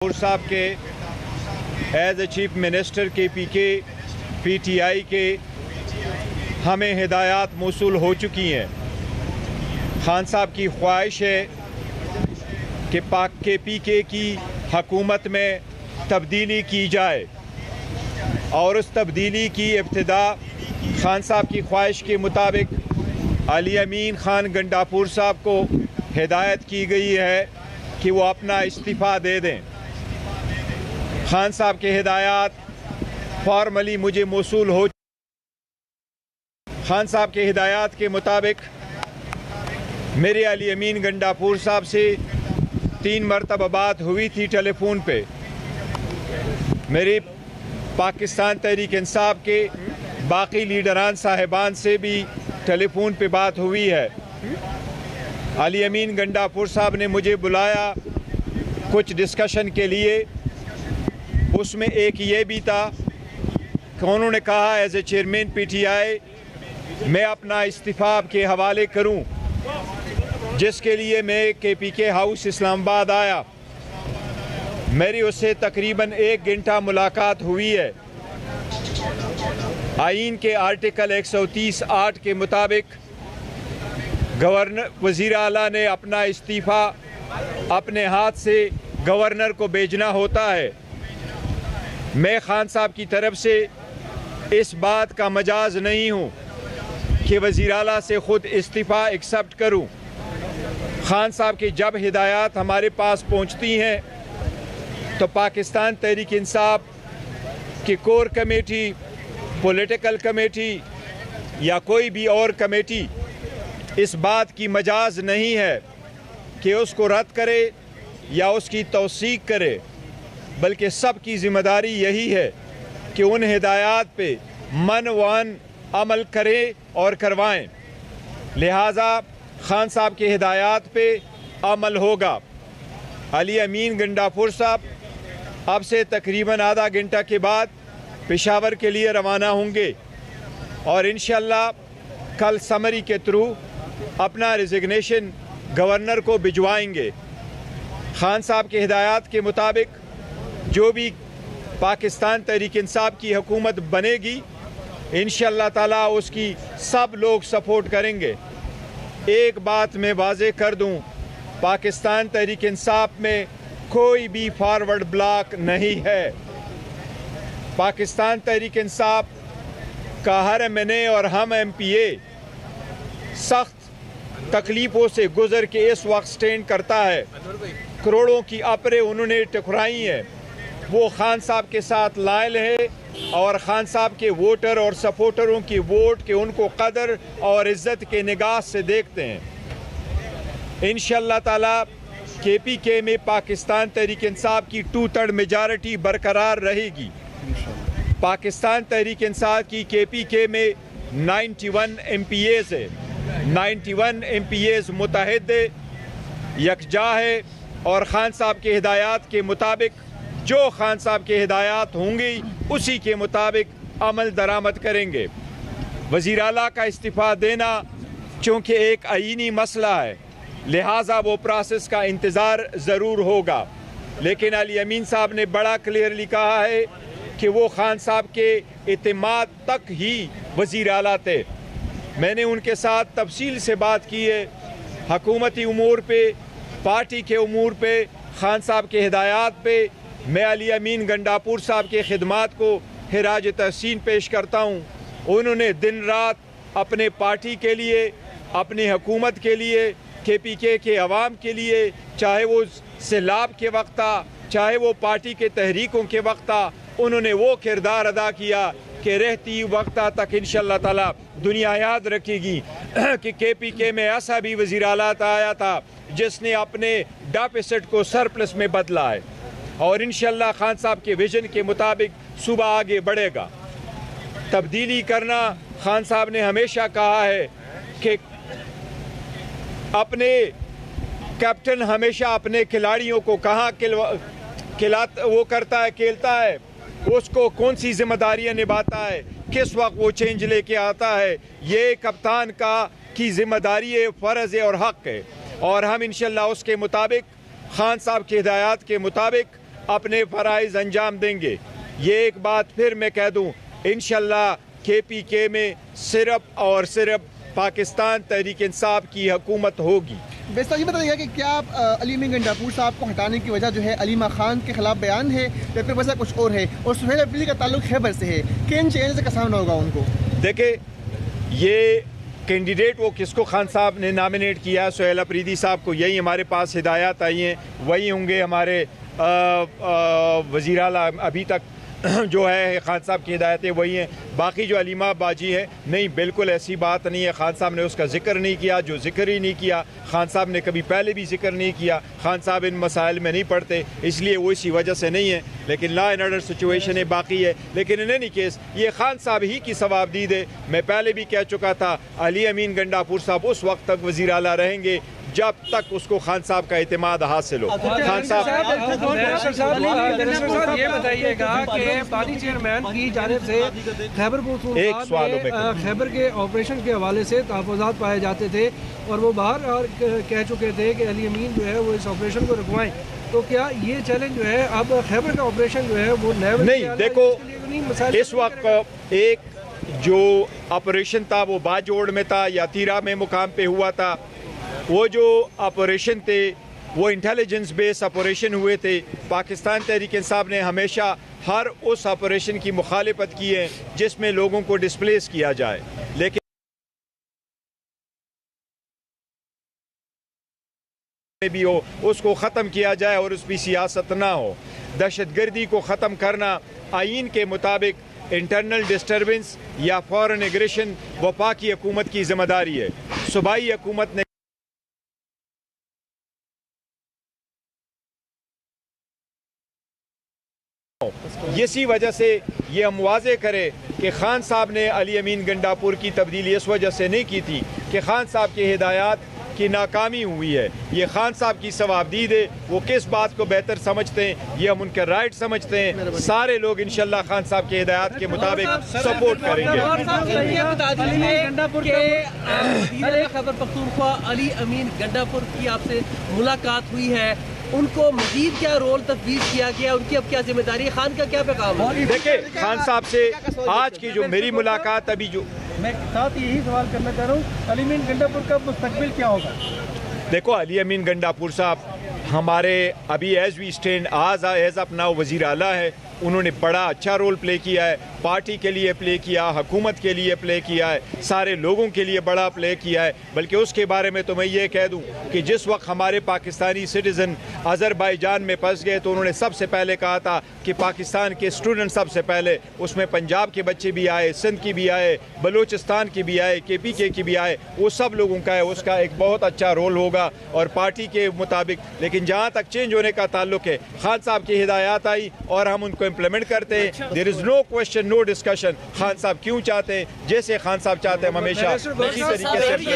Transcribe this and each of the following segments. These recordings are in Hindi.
और साहब के as a chief minister KPK PTI के हमें हिदायत मौसूल हो चुकी हैं। खान साहब की ख्वाहिश है कि KPK की हकूमत में तब्दीली की जाए और उस तब्दीली की इब्तिदा खान साहब की ख्वाहिश के मुताबिक अली अमीन खान गंडापुर साहब को हिदायत की गई है कि वो अपना इस्तीफ़ा दे दें। खान साहब के हिदायत फॉर्मली मुझे मौसूल हो। खान साहब के हिदायत के मुताबिक मेरे अली अमीन गंडापुर साहब से 3 मरतबा बात हुई थी टेलीफोन पे। मेरी पाकिस्तान तहरीक इंसाफ के बाकी लीडरान साहिबान से भी टेलीफोन पे बात हुई है। अली अमीन गंडापुर साहब ने मुझे बुलाया कुछ डिस्कशन के लिए। उसमें एक ये भी था कि उन्होंने कहा एज ए चेयरमैन PTI मैं अपना इस्तीफ़ा के हवाले करूं, जिसके लिए मैं KPK हाउस इस्लामाबाद आया। मेरी उससे तकरीबन 1 घंटा मुलाकात हुई है। आईन के आर्टिकल 130(8) के मुताबिक वज़ीर आला ने अपना इस्तीफ़ा अपने हाथ से गवर्नर को भेजना होता है। मैं खान साहब की तरफ से इस बात का मजाज नहीं हूँ कि वज़ीर आला से ख़ुद इस्तीफ़ा एक्सेप्ट करूँ। खान साहब की जब हिदायत हमारे पास पहुँचती हैं तो पाकिस्तान तहरीक इंसाफ की कोर कमेटी, पॉलिटिकल कमेटी या कोई भी और कमेटी इस बात की मजाज नहीं है कि उसको रद्द करे या उसकी तौसीक करे, बल्कि सब की ज़िम्मेदारी यही है कि उन हिदायत पे मनवान अमल करें और करवाएं। लिहाजा खान साहब की हिदायत पे अमल होगा। अली अमीन गंडापुर साहब अब से तकरीबन आधा घंटा के बाद पेशावर के लिए रवाना होंगे और इंशाअल्लाह कल समरी के थ्रू अपना रिजिग्नेशन गवर्नर को भिजवाएंगे। खान साहब की हिदायत के मुताबिक जो भी पाकिस्तान तहरीक इंसाफ की हुकूमत बनेगी इंशाअल्लाह ताला उसकी सब लोग सपोर्ट करेंगे। एक बात मैं वाज़ेह कर दूं, पाकिस्तान तहरीक इंसाफ में कोई भी फॉरवर्ड ब्लॉक नहीं है। पाकिस्तान तहरीक इंसाफ का हर MNA और हम MPA सख्त तकलीफ़ों से गुज़र के इस वक्त स्टैंड करता है। करोड़ों की अपरे उन्होंने टकराई हैं। वो खान साहब के साथ लायल है और खान साहब के वोटर और सपोर्टरों की वोट के उनको कदर और इज़्ज़त के निगाह से देखते हैं। इंशाअल्लाह ताला KPK में पाकिस्तान तहरीक इंसाफ की 2/3 मेजॉरिटी बरकरार रहेगी। पाकिस्तान तहरीक इंसाफ की KPK में 91 MPAs है। 91 MPAs मुत्तहिद यकजा है और खान साहब के हिदायत के मुताबिक जो खान साहब के हिदायत होंगी उसी के मुताबिक अमल दरामद करेंगे। वज़ीर आला का इस्तीफ़ा देना चूँकि एक आईनी मसला है, लिहाजा वो प्रोसेस का इंतज़ार ज़रूर होगा। लेकिन अली अमीन साहब ने बड़ा क्लियरली कहा है कि वो खान साहब के इत्मीनान तक ही वज़ीर आला थे। मैंने उनके साथ तफसील से बात की है, हकूमती उमूर पे, पार्टी के उमूर पे, खान साहब के हिदायत पे। मैं अली अमीन गंडापुर साहब के खिदमात को खिराज तहसीन पेश करता हूँ। उन्होंने दिन रात अपने पार्टी के लिए, अपनी हुकूमत के लिए, KPK के अवाम के लिए, चाहे वो सैलाब के वक्त था, चाहे वो पार्टी के तहरीकों के वक्त था, उन्होंने वो किरदार अदा किया कि रहती वक्त तक इंशाअल्लाह ताला दुनिया याद रखेगी कि KPK में ऐसा भी वज़ीर आला आया था जिसने अपने डेफिसिट को सरप्लस में बदला है और इंशाअल्लाह खान साहब के विजन के मुताबिक सूबा आगे बढ़ेगा। तब्दीली करना, खान साहब ने हमेशा कहा है कि अपने कैप्टन हमेशा अपने खिलाड़ियों को कहाँ वो करता है, खेलता है, उसको कौन सी जिम्मेदारियाँ निभाता है, किस वक्त वो चेंज लेके आता है, ये कप्तान की जिम्मेदारी है, फ़र्ज़ है और हक़ है। और हम इंशाअल्लाह उसके मुताबिक खान साहब की हिदायत के मुताबिक अपने फ़राइज़ अंजाम देंगे। ये एक बात फिर मैं कह दूँ, इंशाल्लाह KPK में सिर्फ और सिर्फ पाकिस्तान तहरीक इंसाफ की हुकूमत होगी। बेस्ता ये बताइएगा कि क्या आप अली अमीन गंडापुर साहब को हटाने की वजह जो है अलीमा खान के खिलाफ बयान है या फिर वजह कुछ और है, और सुहेल अफरीदी का ताल्लुक खैबर से है, किन चेंज से कसान होगा उनको? देखिए, ये कैंडिडेट वो किसको खान साहब ने नामिनेट किया है, सुहेल अफरीदी साहब को, यही हमारे पास हिदायत आई हैं, वही होंगे हमारे वज़ीर आला अभी तक जो है खान साहब की हिदायतें वही हैं। बाकी जो अलीमा बाजी है, नहीं, बिल्कुल ऐसी बात नहीं है। खान साहब ने उसका जिक्र नहीं किया, जो जिक्र ही नहीं किया। खान साहब ने कभी पहले भी जिक्र नहीं किया। खान साहब इन मसाइल में नहीं पढ़ते, इसलिए वो इसी वजह से नहीं है। लेकिन लॉ एंड ऑर्डर सिचुएशन है बाकी है। लेकिन इन एनी केस ये खान साहब ही की सवाबदीद है। मैं पहले भी कह चुका था, अली अमीन गंडापुर साहब उस वक्त तक वज़ीर आला रहेंगे जब तक उसको खान साहब का इत्मीनाद हासिल हो। खान साहब ये बताइएगा कि पार्टी चेयरमैन की जानिब से खैबर के ऑपरेशन के हवाले से तहफ़्फ़ुज़ात पाए जाते थे और वो बाहर कह चुके थे कि अली अमीन जो है वो इस ऑपरेशन को रुकवाएं, तो क्या ये चैलेंज जो है अब खैबर का ऑपरेशन जो है वो नहीं? देखो, इस वक्त एक जो ऑपरेशन था वो बाजोड़ में था या तीरा में मुकाम पे हुआ था। वो जो ऑपरेशन थे वो इंटेलिजेंस बेस्ड ऑपरेशन हुए थे। पाकिस्तान तहरीक इंसाफ ने हमेशा हर उस ऑपरेशन की मुखालिफत की है जिसमें लोगों को डिस्प्लेस किया जाए, लेकिन भी हो उसको ख़त्म किया जाए और उस पर सियासत ना हो। दहशतगर्दी को ख़त्म करना आइन के मुताबिक इंटरनल डिस्टर्बेंस या फॉरेन एग्रेशन वफाकी हुकूमत की जिम्मेदारी है। सूबाई हुकूमत ने इसी वजह से ये हम वाज़े करें कि खान साहब ने अली अमीन गंडापुर की तब्दीली इस वजह से नहीं की थी कि खान साहब की हिदायत की नाकामी हुई है। ये खान साहब की सवाबदीद है, वो किस बात को बेहतर समझते हैं, ये हम उनके राइट समझते हैं। सारे लोग इंशाल्लाह खान साहब की हिदायत के मुताबिक सपोर्ट करेंगे। खैबर पख्तूनख्वा अली अमीन गंडापुर की आपसे मुलाकात हुई है, उनको मजीद क्या रोल तजवीज़ किया गया, उनकी अब क्या जिम्मेदारी है, खान का क्या पैगाम है? देखिए, खान साहब से आज की जो मेरी मुलाकात, अभी जो मैं साथ यही सवाल करना चाह रहा हूँ, अली अमीन गंडापुर का मुस्तकबिल क्या होगा? देखो, अली अमीन गंडापुर साहब हमारे अभी एज वी स्टैंड एज अपना वज़ीर आला है। उन्होंने बड़ा अच्छा रोल प्ले किया है, पार्टी के लिए प्ले किया, हुकूमत के लिए प्ले किया है, सारे लोगों के लिए बड़ा प्ले किया है। बल्कि उसके बारे में तो मैं ये कह दूं कि जिस वक्त हमारे पाकिस्तानी सिटीज़न अज़रबैजान में फंस गए तो उन्होंने सबसे पहले कहा था कि पाकिस्तान के स्टूडेंट सबसे पहले, उसमें पंजाब के बच्चे भी आए, सिंध की भी आए, बलूचिस्तान की भी आए, KPK की भी आए, वो सब लोगों का है, उसका एक बहुत अच्छा रोल होगा और पार्टी के मुताबिक। लेकिन जहाँ तक चेंज होने का ताल्लुक है, खान साहब की हिदायत आई और हम उनको इम्प्लीमेंट करते हैं। There is no question, no discussion. Khan साहब क्यों चाहते हैं, जैसे खान साहब चाहते हैं, हम हमेशा इसी तरीके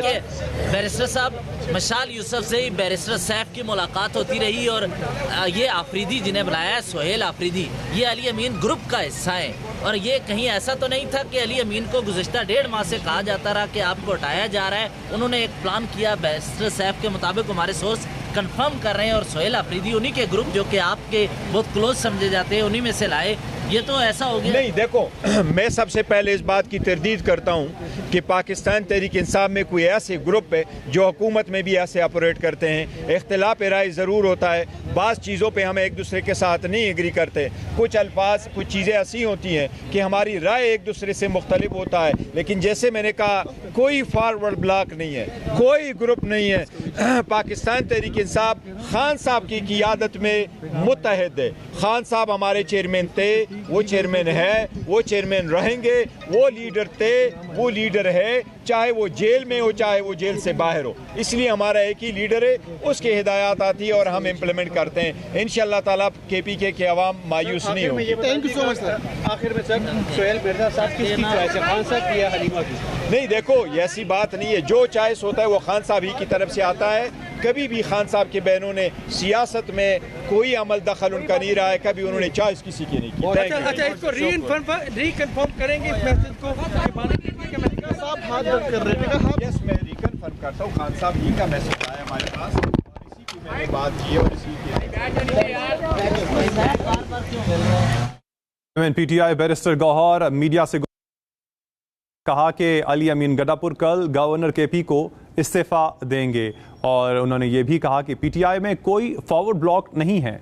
से बैरिस्टर साहब मशाल यूसुफ से बैरिस्टर सैफ की मुलाकात होती रही और ये आफरीदी जिन्हें बुलाया है, सुहेल आफरीदी, ये अली अमीन ग्रुप का हिस्सा है। और ये कहीं ऐसा तो नहीं था कि अली अमीन को गुज़िश्ता 1.5 माह से कहा जाता रहा कि आपको हटाया जा रहा है। उन्होंने एक प्लान किया, बैरिस्टर सैफ के मुताबिक हमारे सोर्स कंफर्म कर रहे हैं, और सुहेल आफरीदी उन्हीं के ग्रुप जो कि आपके बहुत क्लोज समझे जाते हैं उन्हीं में से लाए। ये तो ऐसा हो गया नहीं। देखो, मैं सबसे पहले इस बात की तरदीद करता हूँ कि पाकिस्तान तहरीक इंसाफ में कोई ऐसे ग्रुप है जो हुकूमत में भी ऐसे ऑपरेट करते हैं। इख्तिलाफ राय ज़रूर होता है, बाज़ चीज़ों पे हम एक दूसरे के साथ नहीं एग्री करते, कुछ अल्फाज कुछ चीज़ें ऐसी होती हैं कि हमारी राय एक दूसरे से मुख्तलिफ होता है। लेकिन जैसे मैंने कहा, कोई फॉरवर्ड ब्लॉक नहीं है, कोई ग्रुप नहीं है। पाकिस्तान तहरीक इंसाफ खान साहब की क़ियादत में मुत्तहद है। खान साहब हमारे चेयरमैन थे, वो चेयरमैन है, वो चेयरमैन रहेंगे, वो लीडर थे, वो लीडर है, चाहे वो जेल में हो चाहे वो जेल से बाहर हो। इसलिए हमारा एक ही लीडर है, उसकी हिदायत आती है और हम इम्प्लीमेंट करते हैं। इंशाअल्लाह ताला KPK के अवाम मायूस नहीं होगी। Thank you so much sir. आखिर में सर, सुहेल मिर्जा साहब किसकी चॉइस है, खान साहब की या हलीमा की? नहीं, देखो, ये ऐसी बात नहीं है, जो चॉइस होता है वो खान साहब ही की तरफ से आता है। कभी भी खान साहब के बहनों ने सियासत में कोई अमल दखल उनका नहीं रहा है, कभी उन्होंने चॉइस किसी की नहीं की। अच्छा, इसको रीकन्फर्म करेंगे इस मैसेज को? साहब हाथ बंद कर रहे हैं। यस, मैं रिकन्फर्म करता हूँ, खान साहब ही का मैसेज आया हमारे पास। मैंने बात की और पीटीआई बैरिस्टर गौहर मीडिया से कहा कि अली अमीन गड्ढापुर कल गवर्नर केपी को इस्तीफा देंगे और उन्होंने ये भी कहा कि पीटीआई में कोई फॉरवर्ड ब्लॉक नहीं है।